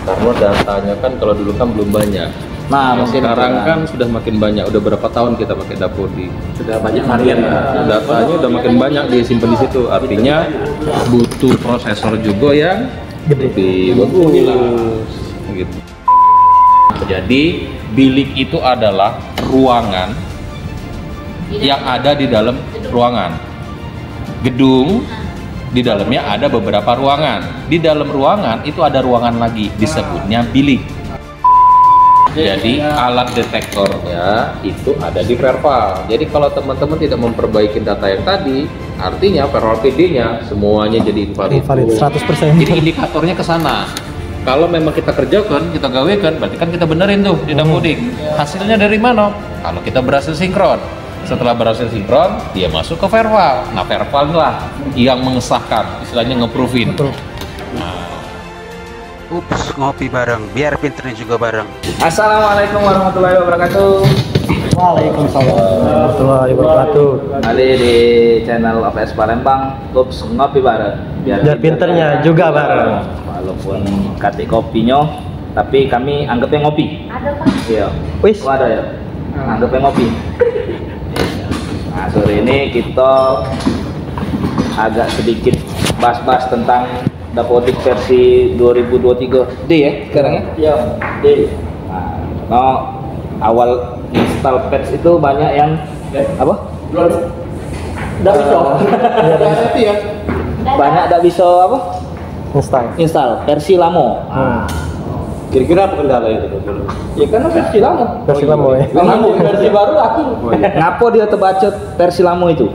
Karena datanya kan kalau dulu kan belum banyak. Nah, mungkin Sekarang kan sudah makin banyak. Udah berapa tahun kita pakai Dapodik? sudah banyak varian. Datanya udah makin banyak disimpan di situ. Artinya butuh prosesor juga yang lebih bagus. Gitu. Jadi bilik itu adalah ruangan yang ada di dalam ruangan. Gedung di dalamnya ada beberapa ruangan. Di dalam ruangan itu ada ruangan lagi, disebutnya bilik. Jadi alat detektornya itu ada di Verval. Jadi kalau teman-teman tidak memperbaiki data yang tadi, artinya Verval PD-nya semuanya jadi invalid. 100%. Jadi indikatornya ke sana. Kalau memang kita kerjakan, kita gawekan, berarti kan kita benerin tuh di Dapodik. Hasilnya dari mana? Kalau kita berhasil sinkron. Setelah berhasil sinkron, dia masuk ke Verval. Nah, Verval lah yang mengesahkan, istilahnya nge-proofin. Ups, ngopi bareng, biar pinternya juga bareng. Assalamualaikum warahmatullahi wabarakatuh. Waalaikumsalam warahmatullahi wabarakatuh. Kali di channel APS Palembang, Ups ngopi bareng. Biar pinternya juga bareng. Walaupun kati kopinya, tapi kami anggapnya ngopi. Ada Pak. Iya. Wis. Oh, ada ya. Anggapnya ngopi. Nah, sore ini kita agak sedikit bahas-bahas tentang Dapodik versi 2023 D ya sekarang ya? Iya, D. Nah, awal install patch itu banyak yang apa? Nggak bisa. Ya. Banyak nggak bisa apa? Install versi lama. Kira-kira apa kendala itu? Ya karena versi lama. Versi lama ya. Versi baru aku. Ngapa dia terbacot versi lama itu?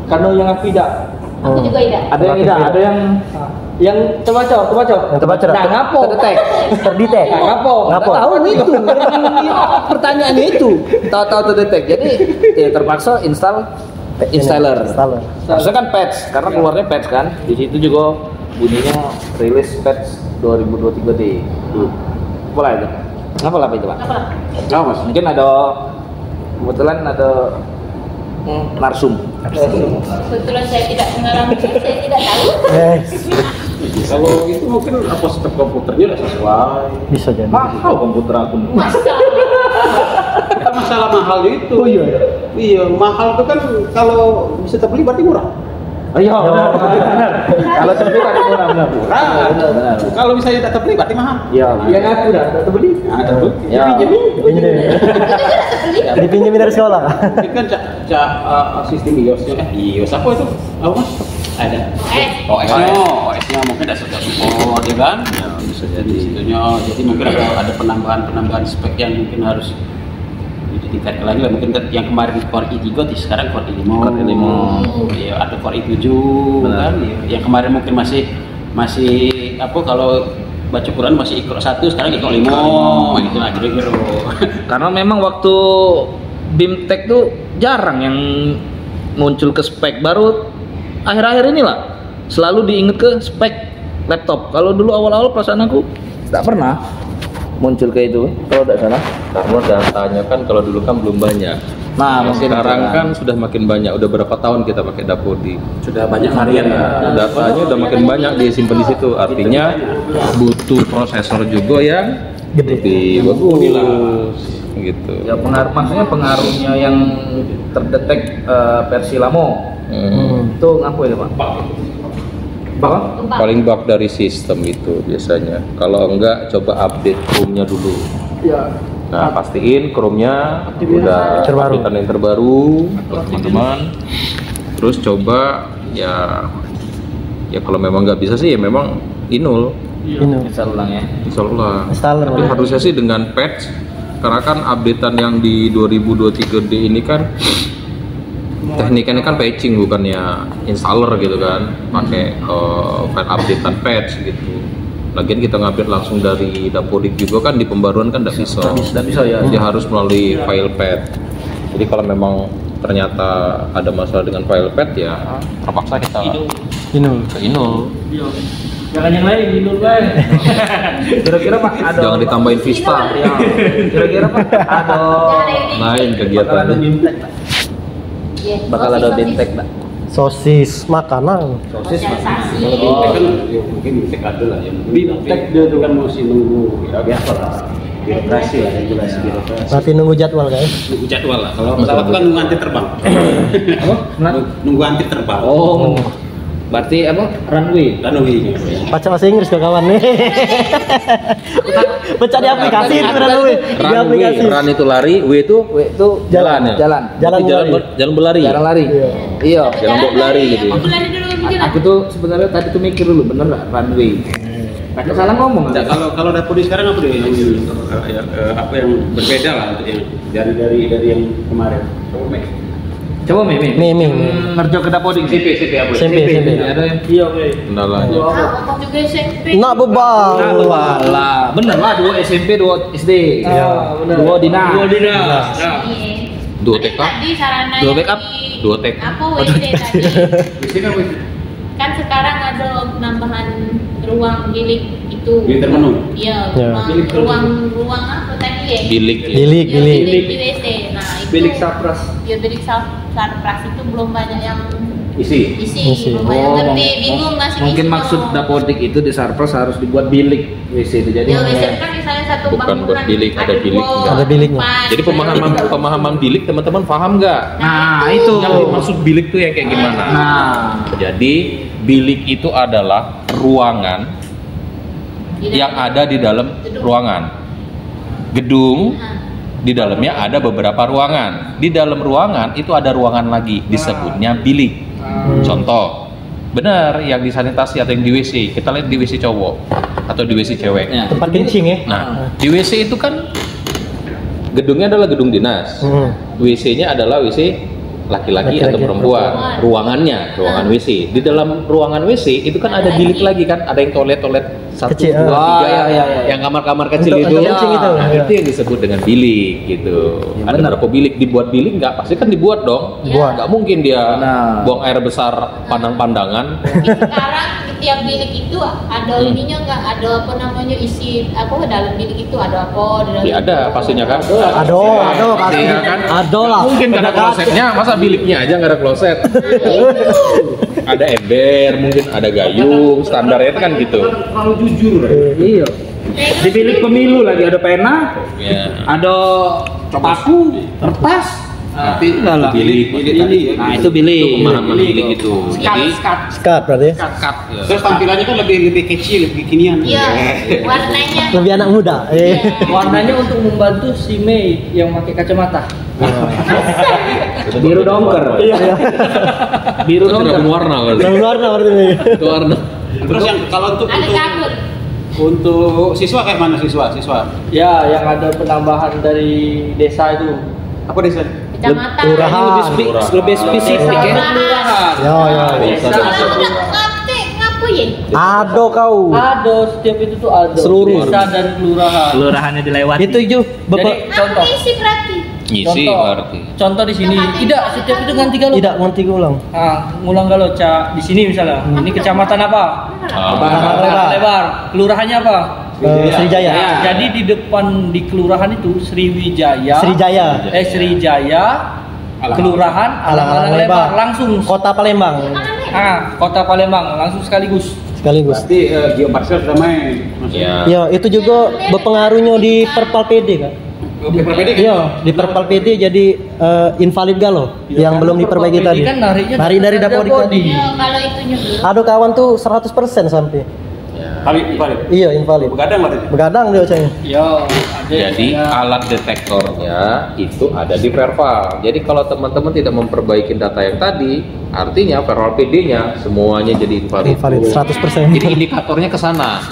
Karena yang aku tidak. Aku juga tidak. Ada yang tidak, ada yang terbaca. Yang terbaca. Nah, ngapo? Terdetek. Nah, ngapo? Ngapo? Tahu itu. Pertanyaannya itu. Tahu terdetek. Jadi ya terpaksa installer. Harusnya kan patch karena keluarnya patch kan. Di situ juga bunyinya rilis patch 2023 D. Apa lah itu? Apa itu, Pak? Apa? Mas. Mungkin ada kebetulan ada narsum. Kebetulan saya tidak mengalami, saya tidak tahu. Kalau itu mungkin apa step komputernya udah sesuai. Bisa jadi. Mahal komputer aku. Masa? Kita masalah mahal itu. Oh iya. Iya, mahal itu kan kalau bisa terbeli berarti murah. Iya, benar. Kalau terbeli kan benar. Benar. Kalau misalnya tidak terbeli berarti mahal. Iya, yang aku udah terbeli. Nah, terbeli. Ya. Dipinjemin dari sekolah. Ini kan sistem iOS-nya. iOS apa itu? Apa Mas? Ada. OS-nya mungkin sudah support ya kan? Ya, bisa jadi. Jadi mungkin ada penambahan spek yang mungkin harus ditingkatkan lagi lah. Mungkin yang kemarin Core i3 sekarang Core i5. Ya, ada Core i7 kan. Yang kemarin mungkin masih apa kalau baca Quran masih Iqra 1, sekarang Iqra 5 gitu lah kira-kira. Karena memang waktu BIMTEK tuh jarang yang muncul ke spek, baru akhir-akhir inilah selalu diinget ke spek laptop. Kalau dulu awal-awal perasaan aku tak pernah muncul kayak itu kalau tidak salah. Karena datanya kan kalau dulu kan belum banyak. Nah, mungkin Sekarang kan sudah makin banyak. Udah berapa tahun kita pakai Dapodik? Sudah banyak varian. Datanya udah makin banyak disimpan di situ. Artinya butuh prosesor juga yang lebih bagus. Gitu. ya maksudnya pengaruhnya yang terdetek versi lama. Itu ngapain ya, Pak? Bang? Paling bug dari sistem itu biasanya. Kalau enggak coba update Chrome-nya dulu. Ya. Nah, pastiin Chrome-nya udah Terbaru. update yang terbaru buat teman-teman. Terus coba ya kalau memang nggak bisa sih ya memang inul. Install ulang ya. Install ulang. Installer. Tapi harusnya sih dengan patch, karena kan updatean yang di 2023D ini kan tekniknya kan patching bukannya installer gitu kan, pakai file updatean patch gitu. Lagian kita ngupdate langsung dari Dapodik juga kan di pembaruan kan tidak bisa. Tidak bisa ya. Dia harus melalui file path. Jadi kalau memang ternyata ada masalah dengan file path ya terpaksa kita ke inul. Jangan yang lain, minum lain. Kira-kira Pak ada. Jangan ditambahin Vista. Ya. Kira-kira Pak ada Lain kegiatan. BIMTEK, Pak. Yes. Bakal ada BIMTEK, Pak. Sosis makanan. Sosis Sosialisasi. Kalau kan ya, mungkin biftek ada lah yang biftek dia tuh kan masih nunggu ya biasa lah birokrasi lah regulasi birokrasi. Nanti nunggu jadwal guys. Nunggu jadwal lah. Kalau pesawat kan nunggu anti terbang. Apa? Nunggu anti terbang. Oh. Berarti apa? Runway. Runway. Baca bahasa Inggris kawan nih. Baca di aplikasi itu runway. Di aplikasi. Run itu lari, W itu jalan ya. Jalan. Jalan Jalan berlari. Jalan lari. Iya. Jalan buat berlari gitu. Aku lari dulu jalan. Aku tuh sebenarnya tadi tuh mikir dulu, bener nggak runway? Aku salah ngomong. Nah, kalau Dapodi sekarang apa deh yang apa yang berbeda lah yang dari yang kemarin. Coba Mimi. Ngerjo ke Dapodik CP apa? SMP. Ada yang Kendalanya. Aku juga SMP. Nak bebal. Walah, bener lah 2 SMP 2 SD. Iya, benar. 2 Dina. Iya. Dua TK. Tadi sarana Dua yang backup? di- Dua TK. Apa WD tadi? Di sini apa? Kan sekarang ada penambahan ruang bilik itu. Bilik terpenuh? Iya, Ya. ruang apa tadi ya? Bilik. Ya. Bilik. Ya, bilik di WC. Nah, itu Bilik Sapras. Ya, bilik Sapras itu belum banyak yang Isi. Isi. belum banyak ngerti, bingung masih Mungkin isi maksud dong. Dapodik itu di Sarpras harus dibuat bilik WC itu jadi. Ya, WC kan misalnya satu Bukan bangunan buat bilik, ada bilik. dua, Ada biliknya. empat. Jadi pemahaman bilik teman-teman paham nggak? Nah, itu. Yang dimaksud bilik tuh yang kayak gimana? Nah, Jadi bilik itu adalah ruangan yang ada di dalam ruangan. Gedung di dalamnya ada beberapa ruangan. Di dalam ruangan itu ada ruangan lagi disebutnya bilik. Contoh, benar yang di sanitasi atau yang di WC. Kita lihat di WC cowok atau di WC cewek. ya. Tempat kencing ya. Nah, di WC itu kan gedungnya adalah gedung dinas. WC-nya adalah WC laki-laki atau Laki-laki perempuan. Ruangan WC. Di dalam ruangan WC itu kan ada bilik lagi kan, ada yang toilet 1, Kecil, 2, 3 ya. yang kamar-kamar kecil Untuk itu. kencing itu, ya. Itu yang disebut dengan bilik gitu. Ya, Ada benar. berapa bilik? Dibuat bilik nggak? Pasti kan dibuat dong. Buat. Nggak mungkin dia Benar. buang air besar pandang-pandangan. Sekarang di tiap bilik itu ada ininya nggak, ada apa namanya isi apa dalam bilik itu ada apa di dalam Ya ada pastinya kan. Ado pasti. Iya kan? Ado lah. Mungkin nggak ada klosetnya, masa biliknya aja nggak ada kloset? Ada ember, mungkin ada gayung, standarnya kan gitu. Terlalu jujur. Iya. Di bilik pemilu lagi ada pena, Ya. ada paku, kertas. Tapi Bilik. Nah, itu bilik. Itu pemahaman bilik itu. Jadi Skat berarti ya. cut. terus tampilannya kan lebih kecil, lebih kekinian. Iya, warnanya. Lebih anak muda. Warnanya untuk membantu si Mei yang pakai kacamata. Biru dongker. Iya. Biru Itu dongker. gabung warna berarti. Lebih warna berarti nih. Itu warna. Terus yang kalau Ada kabel. untuk siswa kayak mana siswa? Ya, yang ada penambahan dari desa itu. Apa desa? Kecamatan. Kelurahan. Lebih spesifik ya. Kelurahan. Ya. Desa. Ngerti ngapu ya? Ado kau. Ada, setiap itu tuh ada. Seluruh. Desa dan kelurahan. Kelurahannya dilewati. Itu ju. Jadi contoh, Apa isi berarti? Ngisi berarti. contoh di sini. Tidak, setiap itu ganti galau. Tidak ngerti ulang. Ngulang galau cak di sini misalnya. Ini kecamatan apa? Lebar. Lebar. Kelurahannya apa? Sriwijaya. Jadi di depan di kelurahan itu Sriwijaya. Sriwijaya. Sriwijaya. Kelurahan Alang-alang Lebar. Langsung. Kota Palembang. Kota Palembang langsung sekaligus. Sekaligus. Berarti geoparcel sudah main. Ya. Ya, itu juga berpengaruhnya di Perpal PD kan. PPD kan? Iya, di Perpal PD jadi invalid galau yang belum diperbaiki tadi. Kan nariknya Narik dari Dapodik tadi. Ya, kalau itunya belum. Ada kawan tuh 100% sampai. Kali balik. Iya, invalid. Begadang berarti. Begadang dia ocanya. Ya, Jadi alat detektornya itu ada di Verval. Jadi kalau teman-teman tidak memperbaiki data yang tadi, artinya Verval PD-nya semuanya jadi invalid. Invalid 100%. Jadi indikatornya ke sana.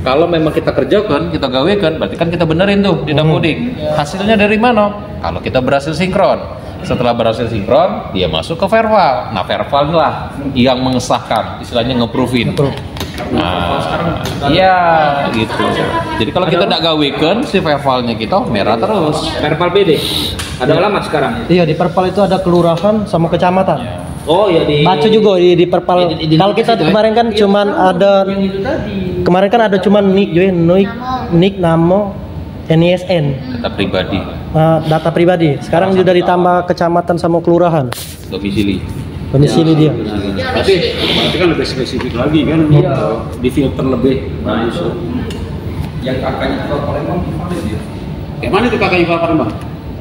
Kalau memang kita kerjakan, kita gawekan, berarti kan kita benerin tuh di Dapodik. Hasilnya dari mana? Kalau kita berhasil sinkron. Setelah berhasil sinkron, dia masuk ke Verval. Nah, Verval lah yang mengesahkan, istilahnya nge-proofin. Nah, iya gitu. Jadi kalau kita tidak gawekan, si Vervalnya kita merah terus. Perpal PD. Ada alamat sekarang. Iya, di Perpal itu ada kelurahan sama kecamatan. Oh ya di. Baca juga di Perpal. Kalau kita kemarin kan cuman ada yang itu tadi. kemarin kan ada cuman nik, namo, NISN, Data pribadi, data pribadi. Sekarang sudah ditambah kecamatan sama kelurahan. domisili. Domisili dia. Berarti kan lebih spesifik lagi kan, di filter lebih bagus. Yang kakaknya ke Palembang valid dia. Kayak mana itu kakak Ival Palembang?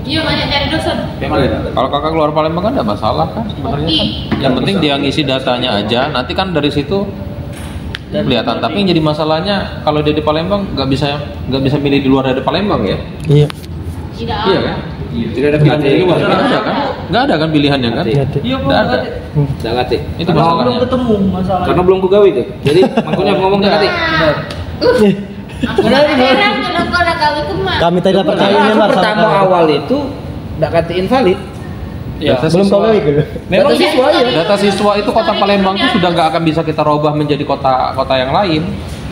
Iya banyak dari dosen. Kayak mana? Kalau kakak keluar Palembang kan ada masalah kan sebenarnya kan. Yang penting dia ngisi datanya aja, nanti kan dari situ kelihatan. Tapi yang jadi masalahnya kalau dia di Palembang nggak bisa milih di luar dari Palembang ya. Iya. Tidak Iya ada. kan? Tidak ada pilihan dari luar. Nggak ada kan? Nggak ada kan pilihannya kan? Iya, Dik. Iya, Nggak ada. Nggak ngerti. Itu belum masalahnya. ketemu masalah. Karena belum kugawi tuh. Jadi makanya ngomong nggak ngerti. Aku nggak heran kenapa ada kali kemana. Kami tadi dapat Karena kayaknya aku pertama awal itu nggak kata invalid. Data belum siswa, tahu lagi. Memang siswa ya. data siswa itu kota Palembang itu sudah nggak akan bisa kita robah menjadi kota yang lain.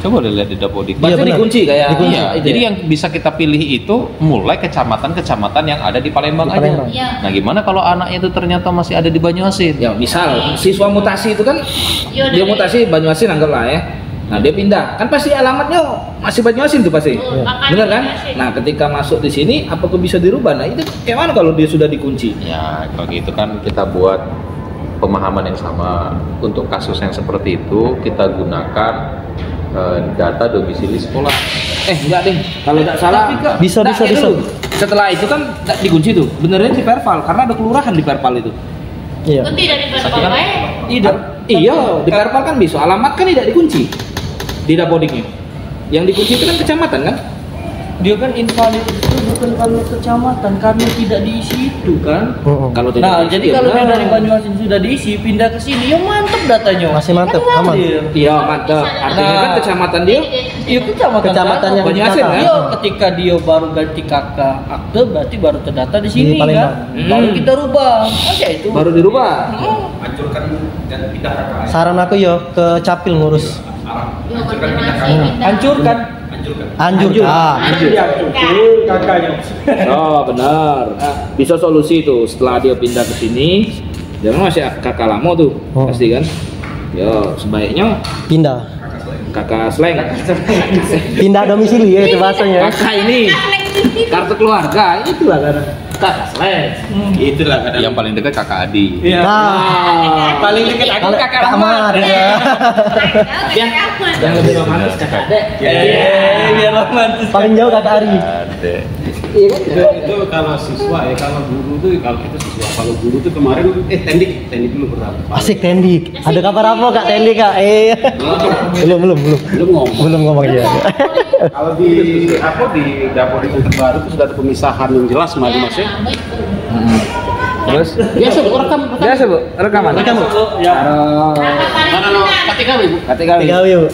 Coba lihat di Dapodik. Iya, Berarti benar. dikunci kayak Iya, itu jadi ya? yang bisa kita pilih itu mulai kecamatan-kecamatan yang ada di Palembang Di aja. Palembang. Iya. Nah, gimana kalau anaknya itu ternyata masih ada di Banyuasin? Ya misal siswa mutasi itu kan Iya, dia udah. mutasi Banyuasin anggaplah ya. Nah dia pindah kan pasti alamatnya masih Banyuasin tuh pasti. Makanya Bener kan? Banyuasin. Nah ketika masuk di sini apakah bisa dirubah? Nah itu kayak mana kalau dia sudah dikunci? Ya, kalau gitu kan kita buat pemahaman yang sama. Untuk kasus yang seperti itu kita gunakan data domisili sekolah. Enggak deh, kalau tidak salah Bisa. dulu. Setelah itu kan nggak dikunci tuh. Benernya di Perpal karena ada kelurahan di Perpal itu. Iya. Itu tidak diperbaiki. Tidak. Iya, di Perpal kan bisa. Alamat kan tidak dikunci di Dapodiknya. Yang dikunci itu kan kecamatan kan? Dia kan invalid itu bukan karena kecamatan, karena tidak diisi itu kan. Kalau tidak Nah, diisi, jadi ya kalau dia benar. dari Banyuasin sudah diisi, pindah ke sini, ya mantep datanya. Masih mantep, Kan aman. ngalir. Iya, mantap. Artinya Nah. kan kecamatan dia Iya, Kecamatan yang Banyuasin, ditata. kan? Iya, ketika dia baru ganti kakak akte, berarti baru terdata di sini Di Palembang. kan. Baru kita rubah. Aja itu. baru dirubah. Hancurkan dan pindah kakak. Saran aku yo ke Capil ngurus. Hancurkan. Anjur. Ah. Kakaknya. Oh, benar. Bisa solusi itu setelah dia pindah ke sini. Dia masih kakak lama tuh, Oh. pasti kan? Ya, sebaiknya Pindah. kakak slang. Pindah domisili ya itu bahasanya. Kakak ini kartu keluarga, itulah kan. Kakak slang. Itulah kadang. Yang paling dekat kakak Adi. Iya. Nah, Paling dekat aku kalau kakak Kak Amar ya. Yang lebih romantis kakak Dek. Biar romantis. Paling jauh Kak Ari. Ada. Itu kalau siswa ya, kalau guru tuh kalau itu siswa, kalau guru tuh kemarin tendik dulu berapa? Asik Tendik. Ada kabar apa Kak Tendik Kak? Belum. Belum ngomong. Belum ngomong ya. Kalau di dapur yang terbaru itu sudah ada pemisahan yang jelas mas ya. Terus Biasa bu, rekam. biasa Bu, rekaman. Ya. Mana lo ketika ibu? KTK. Tiga yuk.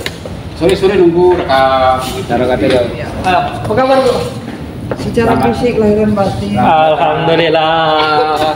Sore nunggu rekam. Taruh KTK. Apa kabar, Bu? Secara fisik lahir dan batin. Alhamdulillah.